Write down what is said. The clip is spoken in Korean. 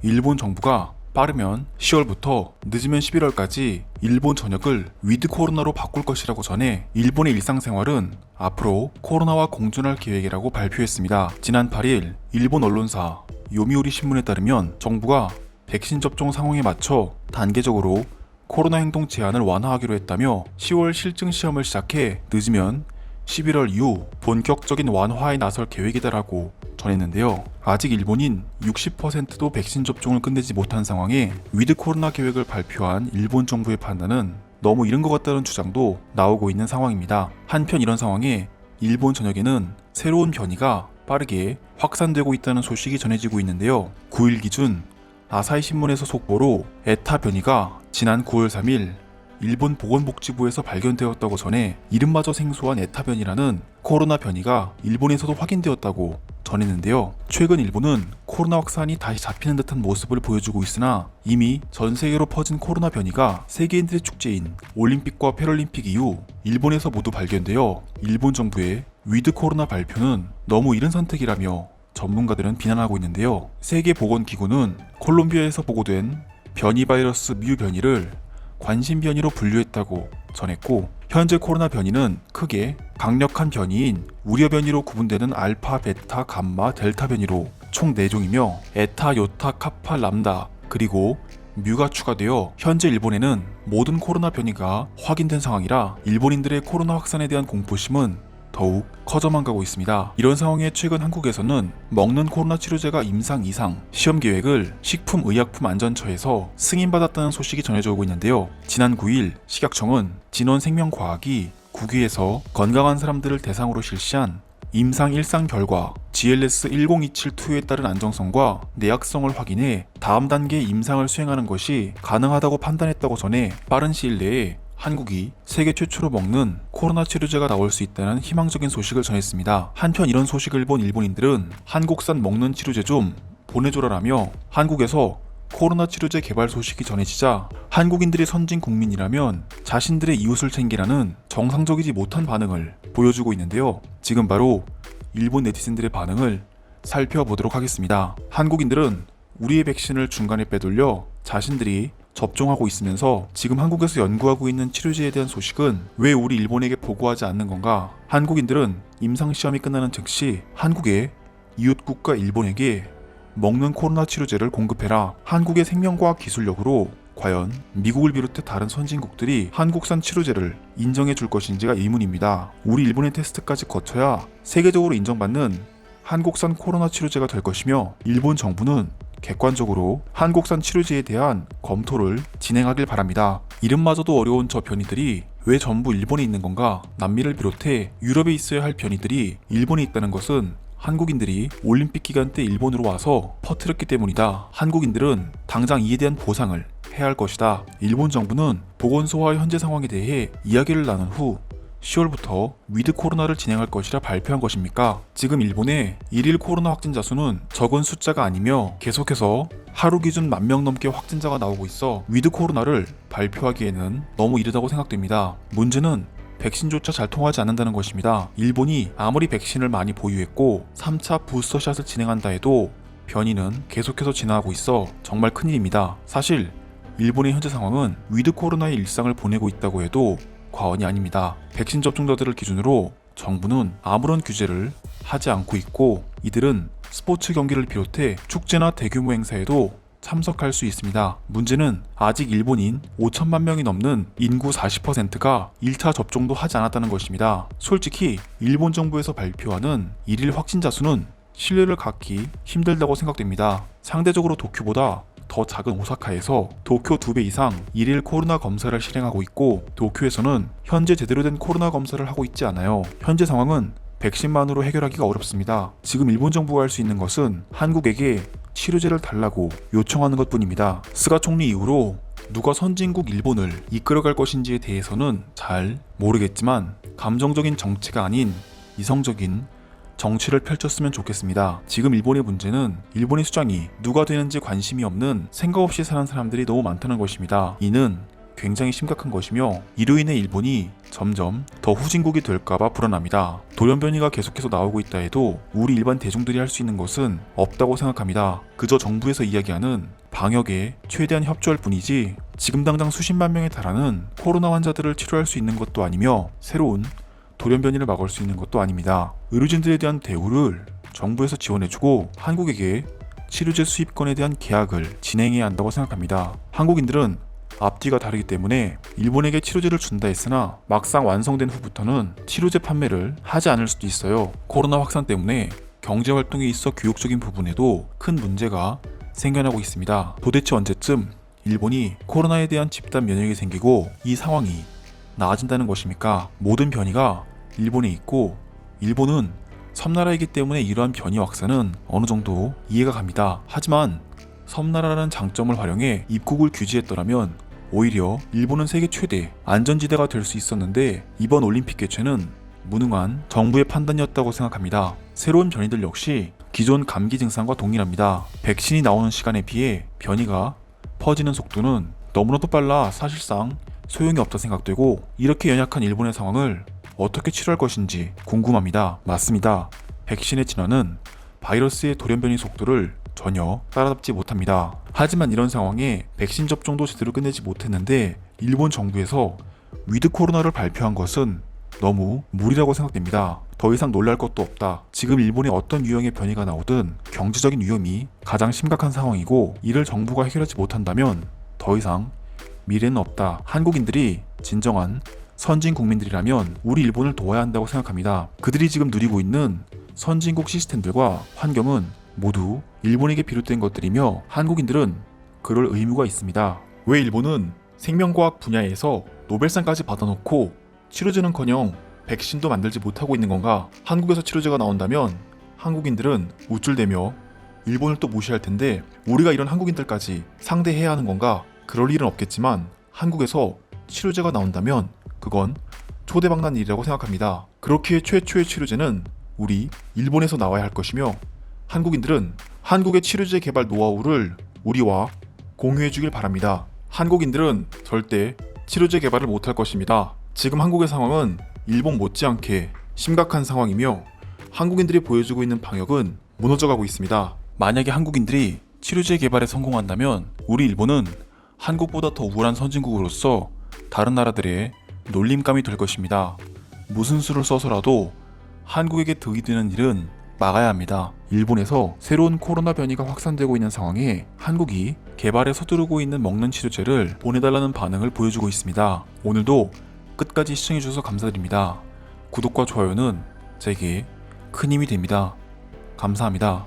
일본 정부가 빠르면 10월부터 늦으면 11월까지 일본 전역을 위드 코로나로 바꿀 것이라고 전해 일본의 일상생활은 앞으로 코로나와 공존할 계획이라고 발표했습니다. 지난 8일 일본 언론사 요미우리 신문에 따르면 정부가 백신 접종 상황에 맞춰 단계적으로 코로나 행동 제한을 완화하기로 했다며 10월 실증 시험을 시작해 늦으면 11월 이후 본격적인 완화에 나설 계획이다라고 전했는데요. 아직 일본인 60%도 백신 접종을 끝내지 못한 상황에 위드 코로나 계획을 발표한 일본 정부의 판단은 너무 이른 것 같다는 주장도 나오고 있는 상황입니다. 한편 이런 상황에 일본 전역에는 새로운 변이가 빠르게 확산되고 있다는 소식이 전해지고 있는데요. 9일 기준 아사히 신문에서 속보로 에타 변이가 지난 9월 3일 일본 보건복지부에서 발견되었다고 전해 이름마저 생소한 에타 변이라는 코로나 변이가 일본에서도 확인되었다고 전했는데요. 최근 일본은 코로나 확산이 다시 잡히는 듯한 모습을 보여주고 있으나 이미 전 세계로 퍼진 코로나 변이가 세계인들의 축제인 올림픽과 패럴림픽 이후 일본에서 모두 발견되어 일본 정부의 위드 코로나 발표는 너무 이른 선택이라며 전문가들은 비난하고 있는데요. 세계보건기구는 콜롬비아에서 보고된 변이 바이러스 뮤 변이를 관심 변이로 분류했다고 전했고, 현재 코로나 변이는 크게 강력한 변이인 우려 변이로 구분되는 알파, 베타, 감마, 델타 변이로 총 4종이며 에타, 요타, 카파, 람다 그리고 뮤가 추가되어 현재 일본에는 모든 코로나 변이가 확인된 상황이라 일본인들의 코로나 확산에 대한 공포심은 더욱 커져만 가고 있습니다. 이런 상황에 최근 한국에서는 먹는 코로나 치료제가 임상 이상 시험 계획을 식품의약품안전처에서 승인받았다는 소식이 전해져 오고 있는데요. 지난 9일 식약청은 진원생명과학이 국외에서 건강한 사람들을 대상으로 실시한 임상 1상 결과 GLS-1027-2에 따른 안정성과 내약성을 확인해 다음 단계의 임상을 수행하는 것이 가능하다고 판단했다고 전해 빠른 시일 내에 한국이 세계 최초로 먹는 코로나 치료제가 나올 수 있다는 희망적인 소식을 전했습니다. 한편 이런 소식을 본 일본인들은 한국산 먹는 치료제 좀 보내줘라라며 한국에서 코로나 치료제 개발 소식이 전해지자 한국인들이 선진 국민이라면 자신들의 이웃을 챙기라는 정상적이지 못한 반응을 보여주고 있는데요. 지금 바로 일본 네티즌들의 반응을 살펴보도록 하겠습니다. 한국인들은 우리의 백신을 중간에 빼돌려 자신들이 접종하고 있으면서 지금 한국에서 연구하고 있는 치료제에 대한 소식은 왜 우리 일본에게 보고하지 않는 건가? 한국인들은 임상시험이 끝나는 즉시 한국의 이웃국가 일본에게 먹는 코로나 치료제를 공급해라. 한국의 생명과학 기술력으로 과연 미국을 비롯해 다른 선진국들이 한국산 치료제를 인정해 줄 것인지가 의문입니다. 우리 일본의 테스트까지 거쳐야 세계적으로 인정받는 한국산 코로나 치료제가 될 것이며 일본 정부는 객관적으로 한국산 치료제에 대한 검토를 진행하길 바랍니다. 이름마저도 어려운 저 변이들이 왜 전부 일본에 있는 건가? 남미를 비롯해 유럽에 있어야 할 변이들이 일본에 있다는 것은 한국인들이 올림픽 기간 때 일본으로 와서 퍼뜨렸기 때문이다. 한국인들은 당장 이에 대한 보상을 해야 할 것이다. 일본 정부는 보건소와 현재 상황에 대해 이야기를 나눈 후 10월부터 위드 코로나를 진행할 것이라 발표한 것입니까? 지금 일본의 일일 코로나 확진자 수는 적은 숫자가 아니며 계속해서 하루 기준 10,000명 넘게 확진자가 나오고 있어 위드 코로나를 발표하기에는 너무 이르다고 생각됩니다. 문제는 백신조차 잘 통하지 않는다는 것입니다. 일본이 아무리 백신을 많이 보유했고 3차 부스터샷을 진행한다 해도 변이는 계속해서 진화하고 있어 정말 큰일입니다. 사실 일본의 현재 상황은 위드 코로나의 일상을 보내고 있다고 해도 과언이 아닙니다. 백신 접종자들을 기준으로 정부는 아무런 규제를 하지 않고 있고 이들은 스포츠 경기를 비롯해 축제나 대규모 행사에도 참석할 수 있습니다. 문제는 아직 일본인 5천만 명이 넘는 인구 40%가 1차 접종도 하지 않았다는 것입니다. 솔직히 일본 정부에서 발표하는 일일 확진자 수는 신뢰를 갖기 힘들다고 생각됩니다. 상대적으로 도쿄보다 더 작은 오사카에서 도쿄 2배 이상 일일 코로나 검사를 실행하고 있고 도쿄에서는 현재 제대로 된 코로나 검사를 하고 있지 않아요. 현재 상황은 백신만으로 해결하기가 어렵습니다. 지금 일본 정부가 할 수 있는 것은 한국에게 치료제를 달라고 요청하는 것뿐입니다. 스가 총리 이후로 누가 선진국 일본을 이끌어갈 것인지에 대해서는 잘 모르겠지만 감정적인 정치가 아닌 이성적인 정치를 펼쳤으면 좋겠습니다. 지금 일본의 문제는 일본의 수장이 누가 되는지 관심이 없는 생각 없이 사는 사람들이 너무 많다는 것입니다. 이는 굉장히 심각한 것이며 이로 인해 일본이 점점 더 후진국이 될까봐 불안합니다. 돌연변이가 계속해서 나오고 있다 해도 우리 일반 대중들이 할 수 있는 것은 없다고 생각합니다. 그저 정부에서 이야기하는 방역에 최대한 협조할 뿐이지 지금 당장 수십만 명에 달하는 코로나 환자들을 치료할 수 있는 것도 아니며 새로운 돌연변이를 막을 수 있는 것도 아닙니다. 의료진들에 대한 대우를 정부에서 지원해주고 한국에게 치료제 수입권에 대한 계약을 진행해야 한다고 생각합니다. 한국인들은 앞뒤가 다르기 때문에 일본에게 치료제를 준다 했으나 막상 완성된 후부터는 치료제 판매를 하지 않을 수도 있어요. 코로나 확산 때문에 경제활동에 있어 교육적인 부분에도 큰 문제가 생겨나고 있습니다. 도대체 언제쯤 일본이 코로나에 대한 집단 면역이 생기고 이 상황이 나아진다는 것입니까? 모든 변이가 일본에 있고 일본은 섬나라이기 때문에 이러한 변이 확산은 어느 정도 이해가 갑니다. 하지만 섬나라라는 장점을 활용해 입국을 규제했더라면 오히려 일본은 세계 최대 안전지대가 될 수 있었는데 이번 올림픽 개최는 무능한 정부의 판단이었다고 생각합니다. 새로운 변이들 역시 기존 감기 증상과 동일합니다. 백신이 나오는 시간에 비해 변이가 퍼지는 속도는 너무나도 빨라 사실상 소용이 없다 생각되고 이렇게 연약한 일본의 상황을 어떻게 치료할 것인지 궁금합니다. 맞습니다. 백신의 진화는 바이러스의 돌연변이 속도를 전혀 따라잡지 못합니다. 하지만 이런 상황에 백신 접종도 제대로 끝내지 못했는데 일본 정부에서 위드 코로나를 발표한 것은 너무 무리라고 생각됩니다. 더 이상 놀랄 것도 없다. 지금 일본에 어떤 유형의 변이가 나오든 경제적인 위험이 가장 심각한 상황이고 이를 정부가 해결하지 못한다면 더 이상 미래는 없다. 한국인들이 진정한 선진 국민들이라면 우리 일본을 도와야 한다고 생각합니다. 그들이 지금 누리고 있는 선진국 시스템들과 환경은 모두 일본에게 비롯된 것들이며 한국인들은 그럴 의무가 있습니다. 왜 일본은 생명과학 분야에서 노벨상까지 받아놓고 치료제는커녕 백신도 만들지 못하고 있는 건가? 한국에서 치료제가 나온다면 한국인들은 우쭐대며 일본을 또 무시할 텐데 우리가 이런 한국인들까지 상대해야 하는 건가? 그럴 일은 없겠지만 한국에서 치료제가 나온다면 그건 초대박난 일이라고 생각합니다. 그렇기에 최초의 치료제는 우리 일본에서 나와야 할 것이며 한국인들은 한국의 치료제 개발 노하우를 우리와 공유해 주길 바랍니다. 한국인들은 절대 치료제 개발을 못할 것입니다. 지금 한국의 상황은 일본 못지않게 심각한 상황이며 한국인들이 보여주고 있는 방역은 무너져가고 있습니다. 만약에 한국인들이 치료제 개발에 성공한다면 우리 일본은 한국보다 더 우월한 선진국으로서 다른 나라들의 놀림감이 될 것입니다. 무슨 수를 써서라도 한국에게 득이 되는 일은 막아야 합니다. 일본에서 새로운 코로나 변이가 확산되고 있는 상황에 한국이 개발에 서두르고 있는 먹는 치료제를 보내달라는 반응을 보여주고 있습니다. 오늘도 끝까지 시청해주셔서 감사드립니다. 구독과 좋아요는 제게 큰 힘이 됩니다. 감사합니다.